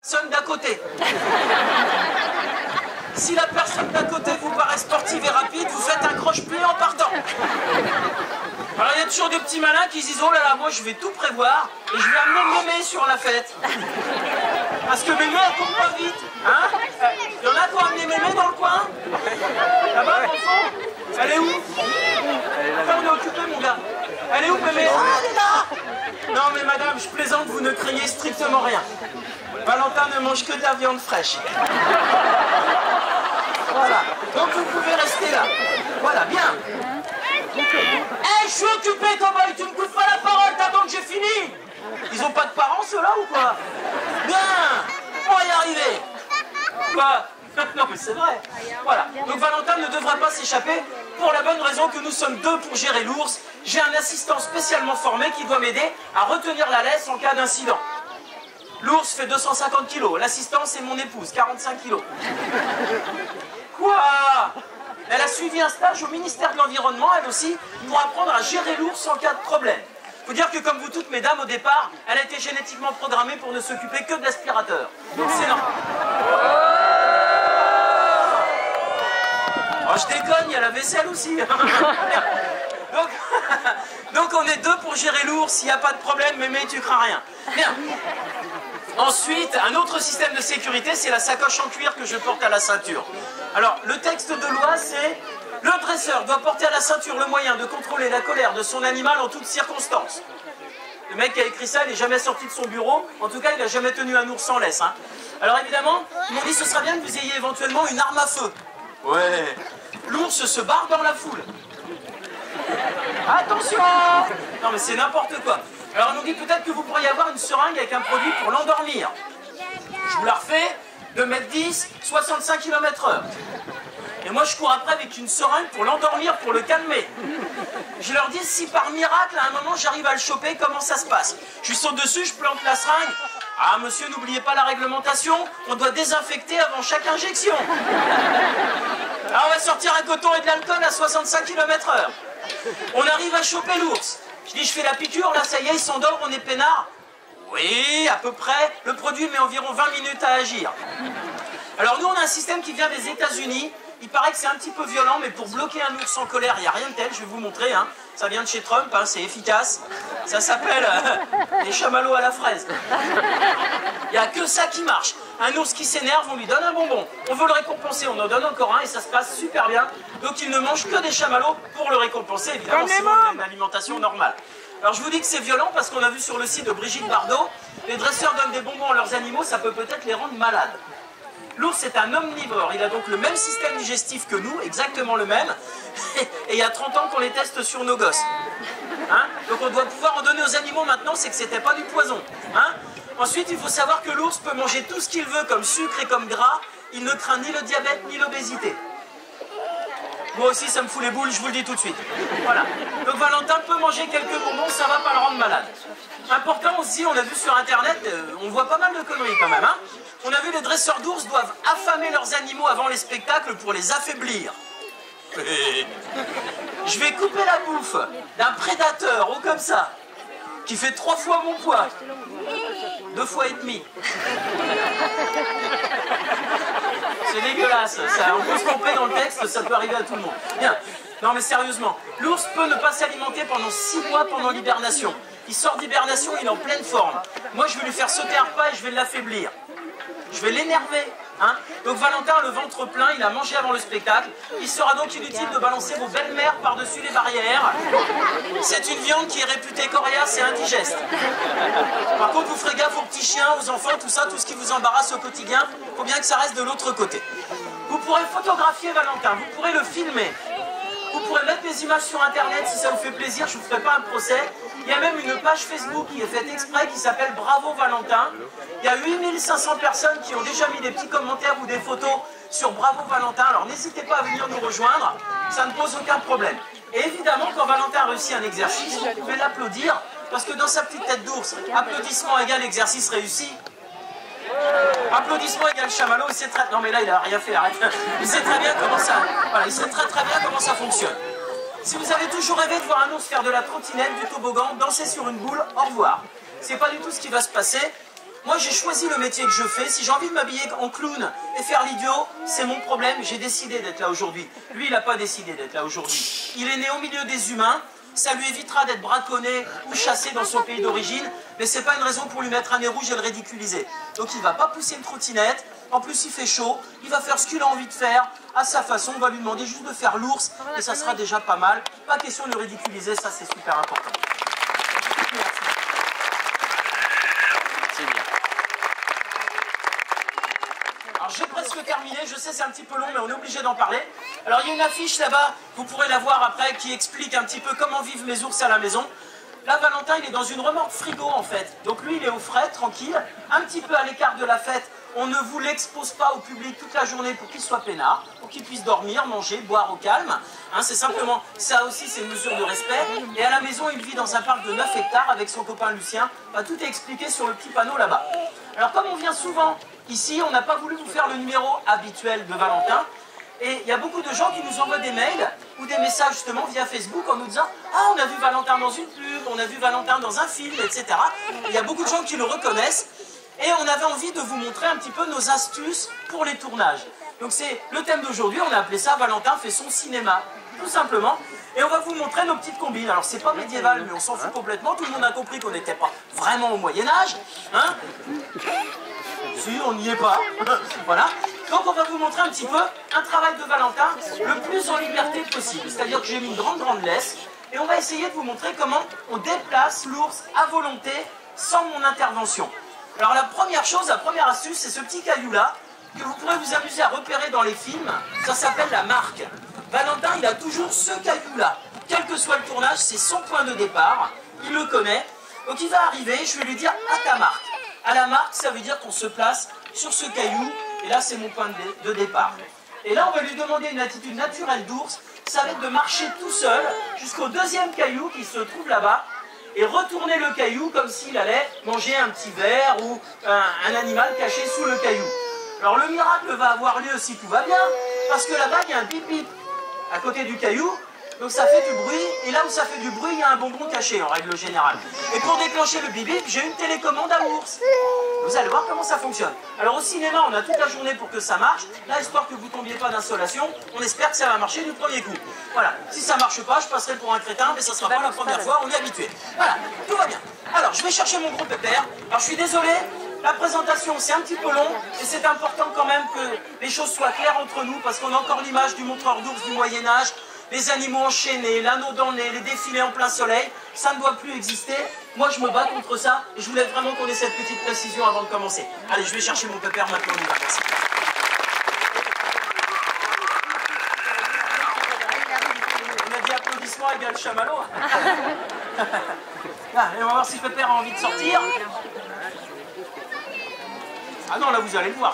personne d'à côté. Si la personne d'à côté vous paraît sportive et rapide, vous faites un croche-pied en partant. Alors il y a toujours des petits malins qui se disent, oh là là, moi je vais tout prévoir et je vais amener Mémé sur la fête. Parce que Mémé, elle court pas vite. Hein? Il y en a qui ont amené Mémé dans le coin? Là-bas, dans le fond? Elle est où? Attends, on est occupé, mon gars. Elle est où, Mémé? Ah, elle est là! Non, mais madame, je plaisante, vous ne craignez strictement rien. Valentin ne mange que de la viande fraîche. Voilà. Donc vous pouvez rester là. Voilà, bien. Hé, je suis occupé, cowboy, tu me coupes pas la parole, t'attends que j'ai fini. Ils ont pas de parents, ceux-là, ou quoi? Bien, on va y arriver. Quoi? Non, mais c'est vrai. Voilà. Donc Valentin ne devra pas s'échapper pour la bonne raison que nous sommes deux pour gérer l'ours. J'ai un assistant spécialement formé qui doit m'aider à retenir la laisse en cas d'incident. L'ours fait 250 kilos. L'assistant, c'est mon épouse, 45 kilos. Quoi? Elle a suivi un stage au ministère de l'Environnement, elle aussi, pour apprendre à gérer l'ours en cas de problème. Faut dire que comme vous toutes, mesdames, au départ, elle a été génétiquement programmée pour ne s'occuper que de l'aspirateur. Donc c'est normal. Oh, je déconne, il y a la vaisselle aussi. Donc on est deux pour gérer l'ours, il n'y a pas de problème, Mémé, tu crains rien. Bien. Ensuite, un autre système de sécurité, c'est la sacoche en cuir que je porte à la ceinture. Alors, le texte de loi, c'est « Le dresseur doit porter à la ceinture le moyen de contrôler la colère de son animal en toutes circonstances. » Le mec qui a écrit ça, il n'est jamais sorti de son bureau. En tout cas, il n'a jamais tenu un ours en laisse. Hein. Alors évidemment, ils m'ont dit ce sera bien que vous ayez éventuellement une arme à feu. Ouais. L'ours se barre dans la foule. Attention! Non mais c'est n'importe quoi. Alors on nous dit peut-être que vous pourriez avoir une seringue avec un produit pour l'endormir. Je vous la refais, 2,10 m, 65 km/h. Et moi je cours après avec une seringue pour l'endormir, pour le calmer. Je leur dis si par miracle à un moment j'arrive à le choper, comment ça se passe? Je lui saute dessus, je plante la seringue. Ah monsieur, n'oubliez pas la réglementation, on doit désinfecter avant chaque injection. Alors on va sortir un coton et de l'alcool à 65 km/h. On arrive à choper l'ours. Je dis, je fais la piqûre, là, ça y est, il s'endort, on est peinard. Oui, à peu près. Le produit met environ 20 minutes à agir. Alors nous, on a un système qui vient des États-Unis. Il paraît que c'est un petit peu violent, mais pour bloquer un ours en colère, il n'y a rien de tel. Je vais vous montrer. Hein. Ça vient de chez Trump, hein, c'est efficace. Ça s'appelle les chamallows à la fraise. Il n'y a que ça qui marche. Un ours qui s'énerve, on lui donne un bonbon. On veut le récompenser, on en donne encore un et ça se passe super bien. Donc il ne mange que des chamallows pour le récompenser, évidemment, sinon il a une alimentation normale. Alors je vous dis que c'est violent parce qu'on a vu sur le site de Brigitte Bardot, les dresseurs donnent des bonbons à leurs animaux, ça peut peut-être les rendre malades. L'ours est un omnivore, il a donc le même système digestif que nous, exactement le même, et il y a 30 ans qu'on les teste sur nos gosses. Hein? Donc on doit pouvoir en donner aux animaux maintenant, c'est que c'était pas du poison. Hein? Ensuite, il faut savoir que l'ours peut manger tout ce qu'il veut comme sucre et comme gras, il ne craint ni le diabète ni l'obésité. Moi aussi, ça me fout les boules, je vous le dis tout de suite. Voilà. Donc Valentin peut manger quelques bonbons, ça va pas le rendre malade. Important aussi, on a vu sur Internet, on voit pas mal de conneries quand même. Hein. On a vu les dresseurs d'ours doivent affamer leurs animaux avant les spectacles pour les affaiblir. Je vais couper la bouffe d'un prédateur ou comme ça, qui fait 3 fois mon poids. 2 fois et demi. C'est dégueulasse, ça, on peut se tromper dans le texte, ça peut arriver à tout le monde. Bien, non mais sérieusement, l'ours peut ne pas s'alimenter pendant 6 mois pendant l'hibernation. Il sort d'hibernation, il est en pleine forme. Moi je vais lui faire sauter un repas et je vais l'affaiblir. Je vais l'énerver. Hein. Donc Valentin a le ventre plein, il a mangé avant le spectacle. Il sera donc inutile de balancer vos belles-mères par-dessus les barrières. C'est une viande qui est réputée coriace et indigeste. Par contre, vous ferez gaffe aux petits chiens, aux enfants, tout ça, tout ce qui vous embarrasse au quotidien. Il faut bien que ça reste de l'autre côté. Vous pourrez photographier Valentin, vous pourrez le filmer. Vous pourrez mettre des images sur Internet si ça vous fait plaisir, je ne vous ferai pas un procès. Il y a même une page Facebook qui est faite exprès qui s'appelle Bravo Valentin. Il y a 8500 personnes qui ont déjà mis des petits commentaires ou des photos sur Bravo Valentin. Alors n'hésitez pas à venir nous rejoindre, ça ne pose aucun problème. Et évidemment, quand Valentin réussit un exercice, vous pouvez l'applaudir parce que dans sa petite tête d'ours, applaudissement égale exercice réussi. Applaudissement égale chamallow, il sait très... Non mais là il a rien fait, arrête. Il sait très bien comment ça... Voilà, il sait très bien comment ça fonctionne. Si vous avez toujours rêvé de voir un ours faire de la trottinette, du toboggan, danser sur une boule, au revoir. C'est pas du tout ce qui va se passer. Moi, j'ai choisi le métier que je fais. Si j'ai envie de m'habiller en clown et faire l'idiot, c'est mon problème. J'ai décidé d'être là aujourd'hui. Lui, il n'a pas décidé d'être là aujourd'hui. Il est né au milieu des humains. Ça lui évitera d'être braconné ou chassé dans son pays d'origine. Mais ce n'est pas une raison pour lui mettre un nez rouge et le ridiculiser. Donc, il ne va pas pousser une trottinette. En plus, il fait chaud. Il va faire ce qu'il a envie de faire à sa façon. On va lui demander juste de faire l'ours. Et ça sera déjà pas mal. Pas question de le ridiculiser. Ça, c'est super important. C'est bien. Alors j'ai presque terminé, je sais c'est un petit peu long mais on est obligé d'en parler. Alors il y a une affiche là-bas, vous pourrez la voir après, qui explique un petit peu comment vivent mes ours à la maison. Là Valentin il est dans une remorque frigo en fait, donc lui il est au frais, tranquille, un petit peu à l'écart de la fête. On ne vous l'expose pas au public toute la journée pour qu'il soit peinard, pour qu'il puisse dormir, manger, boire au calme. Hein, c'est simplement, ça aussi c'est une mesure de respect. Et à la maison, il vit dans un parc de 9 hectares avec son copain Lucien. Bah, tout est expliqué sur le petit panneau là-bas. Alors comme on vient souvent ici, on n'a pas voulu vous faire le numéro habituel de Valentin. Et il y a beaucoup de gens qui nous envoient des mails ou des messages justement via Facebook en nous disant « Ah, on a vu Valentin dans une pub, on a vu Valentin dans un film, etc. » Il y a beaucoup de gens qui le reconnaissent. Et on avait envie de vous montrer un petit peu nos astuces pour les tournages. Donc c'est le thème d'aujourd'hui, on a appelé ça « Valentin fait son cinéma », tout simplement. Et on va vous montrer nos petites combines. Alors c'est pas médiéval, mais on s'en fout complètement. Tout le monde a compris qu'on n'était pas vraiment au Moyen-Âge. Hein? Si, on n'y est pas. Voilà. Donc on va vous montrer un petit peu un travail de Valentin le plus en liberté possible. C'est-à-dire que j'ai mis une grande laisse. Et on va essayer de vous montrer comment on déplace l'ours à volonté sans mon intervention. Alors la première chose, la première astuce, c'est ce petit caillou-là que vous pourrez vous amuser à repérer dans les films. Ça s'appelle la marque. Valentin, il a toujours ce caillou-là. Quel que soit le tournage, c'est son point de départ. Il le connaît. Donc il va arriver, je vais lui dire à ta marque. À la marque, ça veut dire qu'on se place sur ce caillou. Et là, c'est mon point de départ. Et là, on va lui demander une attitude naturelle d'ours. Ça va être de marcher tout seul jusqu'au deuxième caillou qui se trouve là-bas. Et retourner le caillou comme s'il allait manger un petit ver ou un animal caché sous le caillou. Alors le miracle va avoir lieu si tout va bien, parce que là-bas il y a un bip-bip à côté du caillou, donc ça fait du bruit, et là où ça fait du bruit, il y a un bonbon caché en règle générale. Et pour déclencher le bip-bip, j'ai une télécommande à ours. Vous allez voir comment ça fonctionne. Alors au cinéma, on a toute la journée pour que ça marche. Là, histoire que vous ne tombiez pas d'insolation, on espère que ça va marcher du premier coup. Voilà. Si ça ne marche pas, je passerai pour un crétin, mais ça ne sera pas la première fois, on est habitué. Voilà, tout va bien. Alors, je vais chercher mon gros pépère. Alors, je suis désolé, la présentation, c'est un petit peu long, et c'est important quand même que les choses soient claires entre nous, parce qu'on a encore l'image du montreur d'ours du Moyen-Âge, les animaux enchaînés, l'anneau dans le nez, les défilés en plein soleil, ça ne doit plus exister. Moi, je me bats contre ça, et je voulais vraiment qu'on ait cette petite précision avant de commencer. Allez, je vais chercher mon pépère maintenant, on y va. Merci. On a dit applaudissements égale chamallow. Ah, et on va voir si Pépère a envie de sortir. Ah non, là, vous allez le voir.